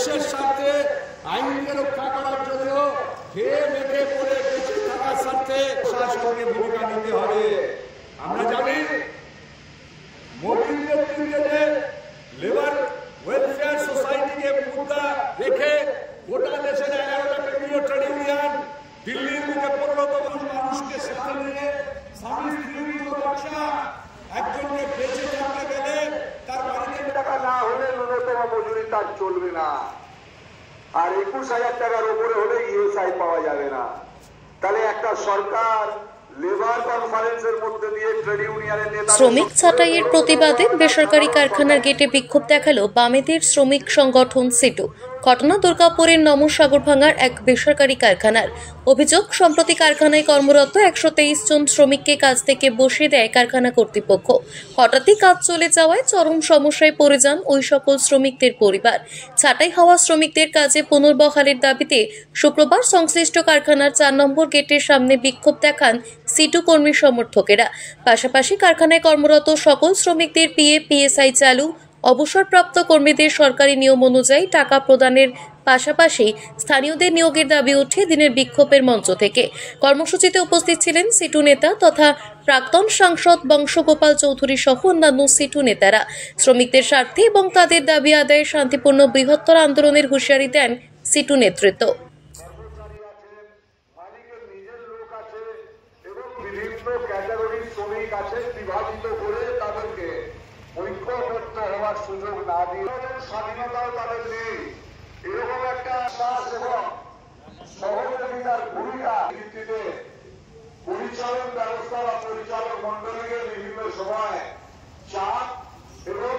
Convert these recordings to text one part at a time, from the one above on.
দেশের স্বার্থে আইনকে রক্ষা করার জন্য খেয়ে মেখে পড়ে বেঁচে থাকার স্বার্থে প্রশাসনকে ভূমিকা নিতে হবে। আমরা জানি মোদীর নেতৃত্বে লেবার ওয়েলফেয়ার সোসাইটিকে মুদ্রা রেখে গোটা দেশের 11টা কেন্দ্রীয় ট্রেড ইউনিয়ন দিল্লির বুকে 15তম মানুষকে সাথে নিয়ে স্বামী স্ত্রীর বাচ্চা একজনকে বেঁচে থাকতে গেলে তার বাড়িতে টাকা না হলে ন্যূনতম মজুরি তার চলবে না, আর 21,000 টাকার উপরে হলে ইএসআই পাওয়া যাবে না। তাহলে একটা সরকার লেবার কনফারেন্সের মধ্যে দিয়ে ট্রেড ইউনিয়নের নেতা শ্রমিক ছাঁটাইয়ের প্রতিবাদে বেসরকারি কারখানার গেটে বিক্ষোভ দেখালো বামেদের শ্রমিক সংগঠন সিটু। ঘটনা দুর্গাপুরের নমসাগরভাঙ্গার এক বেসরকারি কারখানার। অভিযোগ, সম্প্রতি কারখানায় কর্মরত 123 জন শ্রমিককে কাজ থেকে বসিয়ে দেয় কারখানা কর্তৃপক্ষ। হঠাৎই কাজ চলে যাওয়ায় চরম সমস্যায় পড়ে যান ওই সকল শ্রমিকদের পরিবার। ছাঁটাই হওয়া শ্রমিকদের কাজে পুনর্বহালের দাবিতে শুক্রবার সংশ্লিষ্ট কারখানার 4 নম্বর গেটের সামনে বিক্ষোভ দেখান সিটু কর্মী সমর্থকেরা। পাশাপাশি কারখানায় কর্মরত সকল শ্রমিকদের পিএফ পিএসআই চালু, অবসরপ্রাপ্ত কর্মীদের সরকারি নিয়ম অনুযায়ী টাকা প্রদানের পাশাপাশি স্থানীয়দের নিয়োগের দাবি উঠে দিনের বিক্ষোভের মঞ্চ থেকে। কর্মসূচিতে উপস্থিত ছিলেন সিটু নেতা তথা প্রাক্তন সাংসদ বংশগোপাল চৌধুরী সহ অন্যান্য সিটু নেতারা। শ্রমিকদের স্বার্থে এবং তাদের দাবি আদায়ে শান্তিপূর্ণ বৃহত্তর আন্দোলনের হুঁশিয়ারি দেন সিটু নেতৃত্ব। ঐক্যবদ্ধ হওয়ার সুযোগ না দিয়ে স্বাধীনতাও তাদের নেই, এরকম একটা শ্বাস এবং সহযোগিতার ভূমিকা ভিত্তিতে পরিচালন ব্যবস্থা বা পরিচালক মন্ডলীকে বিভিন্ন সময় চাপ এবং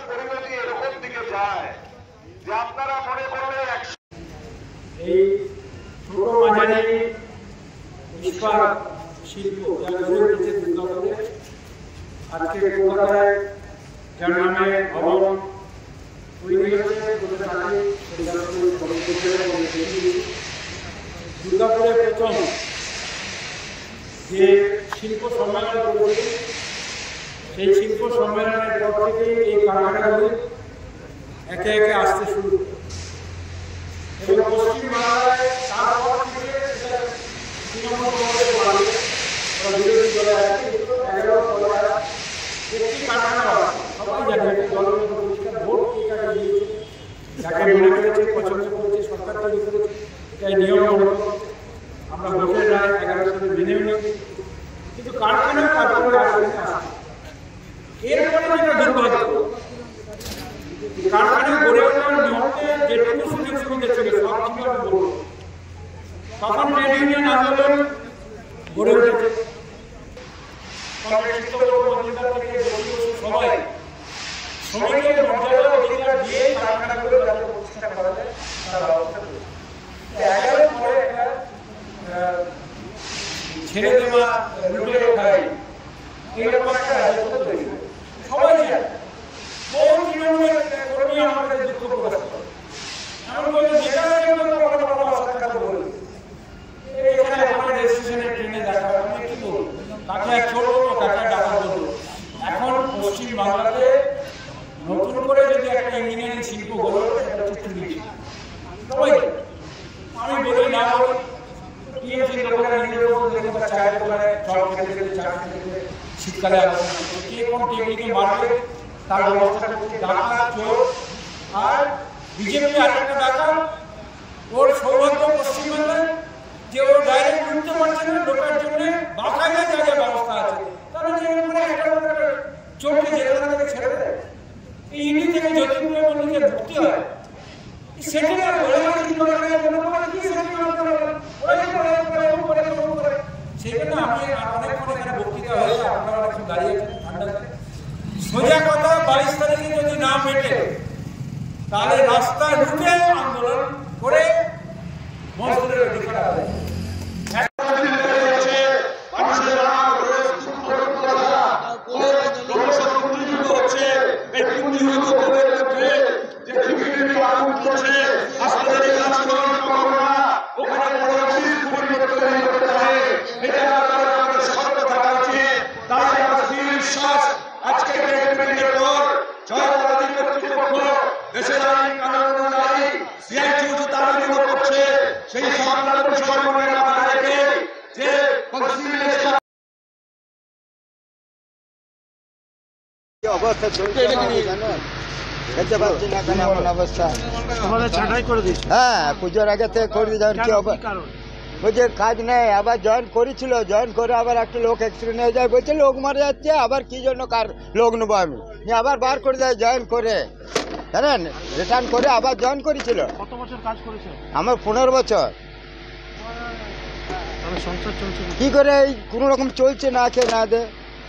পরিণতি এরকম দিকে যায় যে আপনারা মনে করলে এই ছোট মাঝারি ইস্পাত শিল্প দুর্গাপুরে আজকে কলকাতায় যার নামে ভবন তৈরি হয়েছে, দুর্গাপুরে প্রথম যে শিল্প সম্মেলন করেছে সেই শিল্প সম্মেলনের পর থেকে এই কারখানাগুলি একে একে আসতে শুরু এবং পশ্চিমবাংলায় তারপর থেকে তৃণমূল বিরোধী দলের একটি কারখানা সবাই জানে ভোট যাকে মনে করেছে পছন্দ করেছে সরকার তৈরি করেছে, এটাই নিয়ম আমরা ভোটের রায় 11 সালে মেনেও নিই, কিন্তু কারখানা তারপরে এরপরে যেটা দুর্ভাগ্য, কারখানা গড়ে ওঠার মুহূর্তে যেটুকু সুযোগ সুবিধা ছিল সব কিভাবে বলবো, তখন ট্রেড ইউনিয়ন আন্দোলন গড়ে উঠেছে। সবাই শ্রমিকের মর্যাদা অধিকার দিয়ে কারখানাগুলো যাতে প্রতিষ্ঠা করা যায় তার ব্যবস্থা করেছে। 11 পরে একটা ছেড়ে দেওয়া লুটে খাই এরকম একটা রাজত্ব তৈরি হয়। সবাই জানে কোন তৃণমূলের কর্মী আমাদের দুঃখ প্রকাশ করে, এমন বলে নেতারা অসাক্ষাৎ বলে এখানে আমাদের রেজিস্ট্রেশনে ট্রেনে দেখা আমি কি বলবো, তাকে ছোট টাকা ডাকা বলবো। এখন পশ্চিম বাংলাতে নতুন করে যদি একটা ইঞ্জিনিয়ারিং শিল্প গড়ে ওঠে সেটা হচ্ছে চুরি। সবাই আমি বলি না বলি টিএমসি লোকেরা নিজের চায়ের দোকানে চল খেতে খেতে চা খেতে খেতে শীতকালে কে কোন টেকনিকে মারবে তার ব্যবস্থাটা করছে ডাকা চোর। আর বিজেপি আরেকটা ডাকা, ওর সৌভাগ্য পশ্চিমবাংলায় যে ও ডাইরেক্ট উঠতে পারছে না ঢোকার জন্য বাঁকায় যা যা ব্যবস্থা আছে তারা চোখে যেখানে থেকে ছেড়ে দেয়। এই ইডি থেকে জ্যোতিপুরে বললে যে ভর্তি হয় সেটা সেখানে আমি অনেকক্ষণ এখানে বক্তৃতা হয়েছে, আপনারা অনেকক্ষণ দাঁড়িয়ে ঠান্ডা। সোজা কথা 22 তারিখে যদি না মেটে তাহলে রাস্তায় ঢুকে আন্দোলন করে মজদুরের অধিকার আদায়। আজকে দেশের আইন কানুন অনুযায়ী কর্মীরা বাড়াকে যে অবস্থা চলছে খেতে পারছি না কেন এমন অবস্থা। হ্যাঁ পুজোর আগে থেকে করে দিয়েছেন কি বলছে কাজ নেই, আবার জয়েন করেছিল, জয়েন করে আবার একটা লোক অ্যাক্সিডেন্ট হয়ে যায়, বলছে লোক মারা যাচ্ছে, আবার কি জন্য কার লোক নেবো আমি, আবার বার করে দেয় জয়েন করে, জানেন রিটার্ন করে আবার জয়েন করেছিল। কত বছর কাজ করেছে? আমার 15 বছর। সংসার চলছে কি করে এই কোনো রকম চলছে, না খেয়ে না দে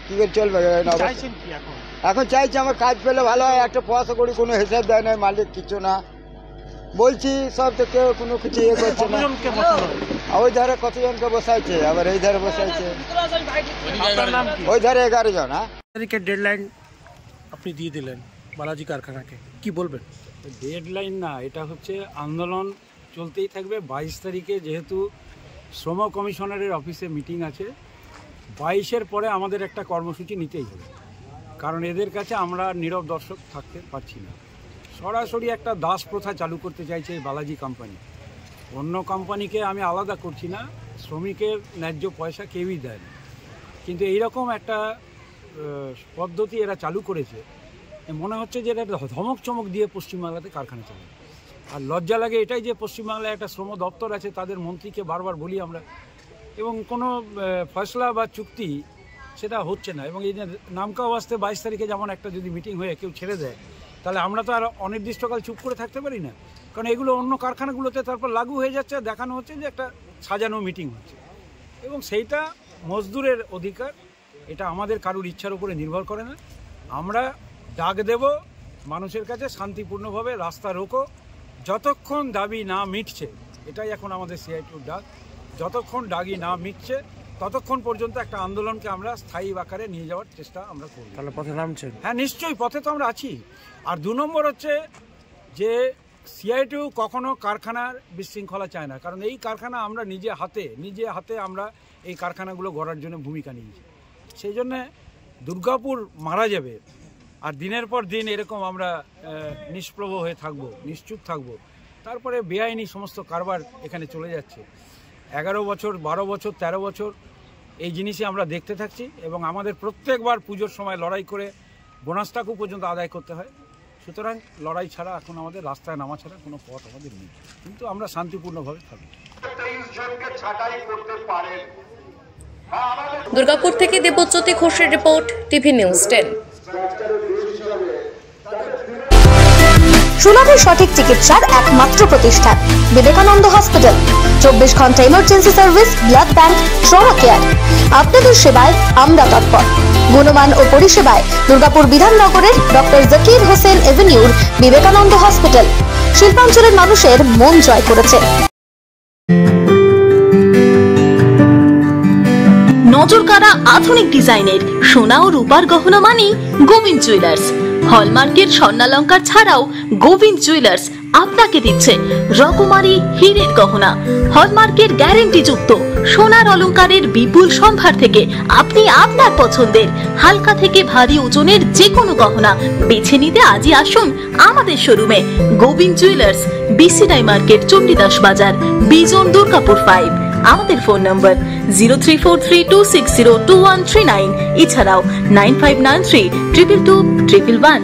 কি করে চলবে। এখন চাইছি আমার কাজ পেলে ভালো হয়, একটা পয়সা করি কোনো হিসাব দেয় না মালিক, কিছু না বলছি সব তো কেউ কোনো কিছু ইয়ে করছে না। ওই ধারে কতজনকে বসাইছে, আবার এই ধারে বসাইছে, ওই ধারে 11 জন। তারিখের ডেডলাইন আপনি দিয়ে দিলেন বালাজি কারখানাকে, কি বলবেন? ডেডলাইন না, এটা হচ্ছে আন্দোলন চলতেই থাকবে। 22 তারিখে যেহেতু শ্রম কমিশনারের অফিসে মিটিং আছে, 22-এর পরে আমাদের একটা কর্মসূচি নিতেই হবে, কারণ এদের কাছে আমরা নীরব দর্শক থাকতে পারছি না। সরাসরি একটা দাস প্রথা চালু করতে চাইছে এই বালাজি কোম্পানি। অন্য কোম্পানিকে আমি আলাদা করছি না, শ্রমিকের ন্যায্য পয়সা কেউই দেয় না, কিন্তু এইরকম একটা পদ্ধতি এরা চালু করেছে, মনে হচ্ছে যে এটা ধমক চমক দিয়ে পশ্চিমবাংলাতে কারখানা চালাবে। আর লজ্জা লাগে এটাই যে পশ্চিমবাংলায় একটা শ্রম দপ্তর আছে, তাদের মন্ত্রীকে বারবার বলি আমরা, এবং কোনো ফয়সলা বা চুক্তি সেটা হচ্ছে না। এবং এই যে নামকা ওয়াস্তে 22 তারিখে যেমন একটা যদি মিটিং হয়ে কেউ ছেড়ে দেয়, তাহলে আমরা তো আর অনির্দিষ্টকাল চুপ করে থাকতে পারি না, কারণ এগুলো অন্য কারখানাগুলোতে তারপর লাগু হয়ে যাচ্ছে, দেখানো হচ্ছে যে একটা সাজানো মিটিং হচ্ছে, এবং সেইটা মজদুরের অধিকার, এটা আমাদের কারুর ইচ্ছার উপরে নির্ভর করে না। আমরা ডাক দেব মানুষের কাছে, শান্তিপূর্ণভাবে রাস্তা রোকো, যতক্ষণ দাবি না মিটছে, এটাই এখন আমাদের সিআইটিউর ডাক, যতক্ষণ দাবি না মিটছে ততক্ষণ পর্যন্ত একটা আন্দোলনকে আমরা স্থায়ী আকারে নিয়ে যাওয়ার চেষ্টা আমরা করব। তাহলে পথে নামছেন? হ্যাঁ নিশ্চয়ই, পথে তো আমরা আছি। আর 2 নম্বর হচ্ছে যে সিআইটিউ কখনো কারখানার বিশৃঙ্খলা চায় না, কারণ এই কারখানা আমরা নিজে হাতে আমরা এই কারখানাগুলো গড়ার জন্য ভূমিকা নিয়েছি। সেই জন্যে দুর্গাপুর মারা যাবে, আর দিনের পর দিন এরকম আমরা নিষ্প্রভ হয়ে থাকবো, নিশ্চুপ থাকবো, তারপরে বেআইনি সমস্ত কারবার এখানে চলে যাচ্ছে। 11 বছর, 12 বছর, 13 বছর এই জিনিসই আমরা দেখতে থাকছি, এবং আমাদের প্রত্যেকবার পুজোর সময় লড়াই করে বোনাস টাকা পর্যন্ত আদায় করতে হয়। সুতরাং লড়াই ছাড়া এখন আমাদের রাস্তায় নামা ছাড়া কোনো পথ আমাদের নেই, কিন্তু আমরা শান্তিপূর্ণভাবে থাকবো। 23 জনকে ছাঁটাই করতে পারেন। দুর্গাপুর থেকে দেবজ্যোতি ঘোষের রিপোর্ট, টিভি নিউজ 10। সুলভে সঠিক চিকিৎসার একমাত্র প্রতিষ্ঠান বিবেকানন্দ হসপিটাল। 24 ঘন্টা emergency service, blood bank, trauma care. আপনাদের সেবায় আমরা তৎপর। গুণমান ও পরিষেবায় দুর্গাপুর বিধাননগরের ডক্টর জাকির হোসেন এভিনিউর বিবেকানন্দ হসপিটাল শিল্পাঞ্চলের মানুষের মন জয় করেছে। নজরকাড়া আধুনিক ডিজাইনের সোনা ও রূপার গহনা মানে গোবিন্দ জুয়েলার্স। হলমার্কের স্বর্ণালঙ্কার ছাড়াও গোবিন্দ জুয়েলার্স আপনাকে দিচ্ছে রকমারি হীরের গহনা। হলমার্কের গ্যারেন্টি যুক্ত সোনার অলংকারের বিপুল সম্ভার থেকে আপনি আপনার পছন্দের হালকা থেকে ভারী ওজনের যে কোনো গহনা বেছে নিতে আজই আসুন আমাদের শোরুমে। Gobinda jewellers, BCI market, Chandidas Bazar, Bijan, Durgapur 5। আমাদের ফোন নম্বর 034326021139, এছাড়াও 9593222111।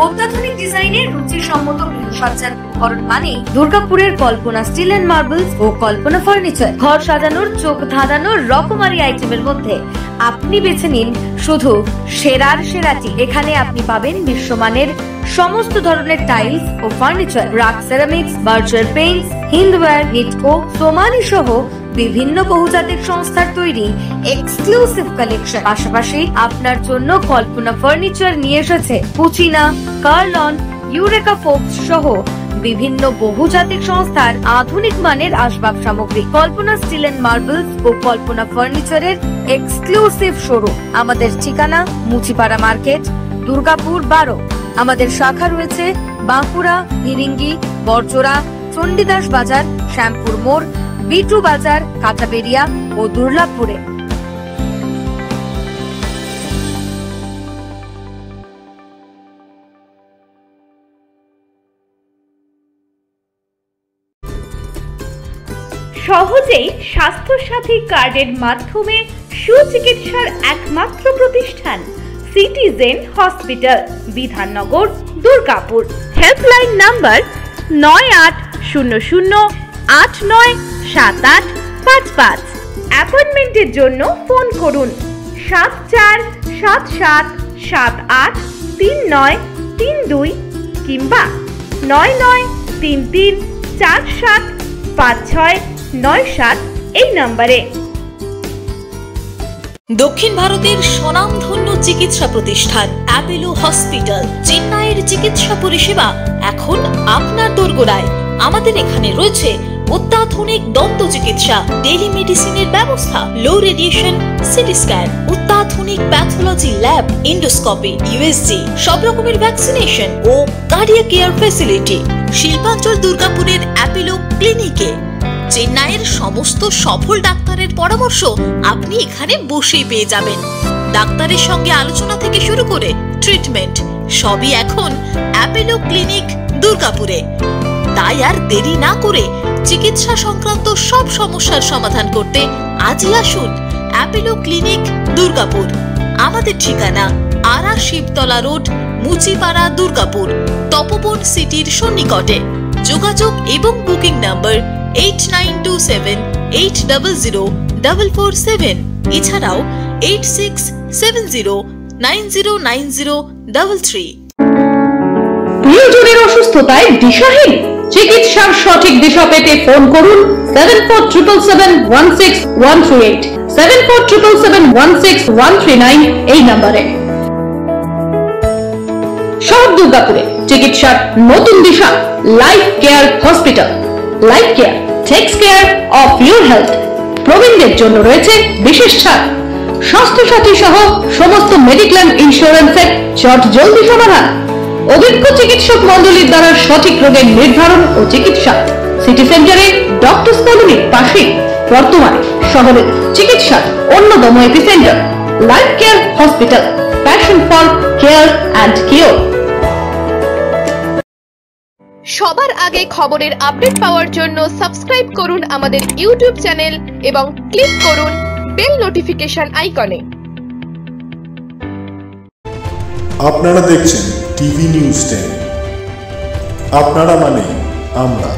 অত্যাধুনিক ডিজাইনের রুচিসম্মত গৃহসজ্জার উপকরণ মানে দুর্গাপুরের কল্পনা স্টিল এন্ড মার্বেলস ও কল্পনা ফার্নিচার। ঘর সাজানোর চোখ ধাঁধানোর রকমারি আইটেমের মধ্যে আপনি বেছে নিন শুধু সেরার সেরাটি। এখানে আপনি পাবেন বিশ্বমানের সমস্ত ধরনের টাইলস ও furniture, RAK ceramics, Berger paints, Hindware, Nitco, Somany সহ বিভিন্ন বহুজাতিক সংস্থার তৈরি এক্সক্লুসিভ কালেকশন। পাশাপাশি আপনার জন্য কল্পনা ফার্নিচার নিয়ে এসেছে পুচিনা, কার্লন, ইউরেকা ফোকস সহ বিভিন্ন বহুজাতিক সংস্থার আধুনিক মানের আসবাব সামগ্রী। কল্পনা স্টিল এন্ড মার্বেলস ও কল্পনা ফার্নিচারের এক্সক্লুসিভ শোরুম। আমাদের ঠিকানা মুচিপাড়া মার্কেট, দুর্গাপুর 12। আমাদের শাখা রয়েছে বাঁকুড়া, ফিরিঙ্গি, বড়জোড়া, চণ্ডীদাস বাজার, শ্যামপুর মোড়, বিটু বাজার, কাঁচাবেড়িয়া ও দুর্লাভপুরে। সহজেই স্বাস্থ্যসাথী কার্ডের মাধ্যমে সুচিকিৎসার একমাত্র প্রতিষ্ঠান citizen hospital, Bidhannagar, Durgapur. Helpline number 9800897855। অ্যাপয়েন্টমেন্টের জন্য ফোন করুন 7477783932 কিংবা 9933475697 এই নম্বরে। দক্ষিণ ভারতের স্বনামধন্য চিকিৎসা প্রতিষ্ঠান অ্যাপোলো হসপিটাল, চেন্নাইয়ের চিকিৎসা পরিষেবা এখন আপনার দোরগোড়ায়। আমাদের এখানে রয়েছে অত্যাধুনিক দন্ত চিকিৎসা, টেলিমেডিসিনের ব্যবস্থা, লো রেডিয়েশন সিটি স্ক্যান, অত্যাধুনিক প্যাথোলজি ল্যাব, এন্ডোস্কোপি, ইউএসজি, সব রকমের ভ্যাকসিনেশন ও কার্ডিয়াক কেয়ার ফ্যাসিলিটি। শিল্পাঞ্চল দুর্গাপুরের অ্যাপোলো ক্লিনিকে চেন্নাইয়ের সমস্ত সফল ডাক্তারের পরামর্শ আপনি এখানে বসেই পেয়ে যাবেন। ডাক্তারের সঙ্গে আলোচনা থেকে শুরু করে ট্রিটমেন্ট সবই এখন অ্যাপোলো ক্লিনিক দুর্গাপুরে। তাই আর দেরি না করে চিকিৎসা সংক্রান্ত সব সমস্যার সমাধান করতে আজই আসুন অ্যাপোলো ক্লিনিক দুর্গাপুর। আমাদের ঠিকানা আরা শিবতলা রোড, মুচিপাড়া, দুর্গাপুর, তপবন সিটির সন্নিকটে। যোগাযোগ এবং বুকিং নাম্বার 8927800447। এছাড়াও 8670909033। প্রিয়জনের অসুস্থতায় দিশাহীন, চিকিৎসার সঠিক দিশা পেতে ফোন করুন 7477716138, 7477716139 এই নম্বরে। শহর দুর্গাপুরে চিকিৎসার নতুন দিশা life care hospital. Life care takes care of your health. প্রবীণদের জন্য রয়েছে বিশেষ ছাড়। স্বাস্থ্যসাথী সহ সমস্ত মেডিক্লেম ইন্স্যুরেন্সের চটজলদি সমাধান। অভিজ্ঞ চিকিৎসক মন্ডলীর দ্বারা সঠিক রোগের নির্ধারণ ও চিকিৎসা। সিটি সেন্টারে ডক্টরস কলোনির পাশে বর্তমানে শহরের চিকিৎসার অন্যতম epicentre life care hospital, passion for care and cure. সবার আগে খবরের আপডেট পাওয়ার জন্য সাবস্ক্রাইব করুন আমাদের ইউটিউব চ্যানেল এবং ক্লিক করুন বেল নোটিফিকেশন আইকনে। আপনারা দেখছেন টিভি নিউজ 10। আপনারা মানে আমরা।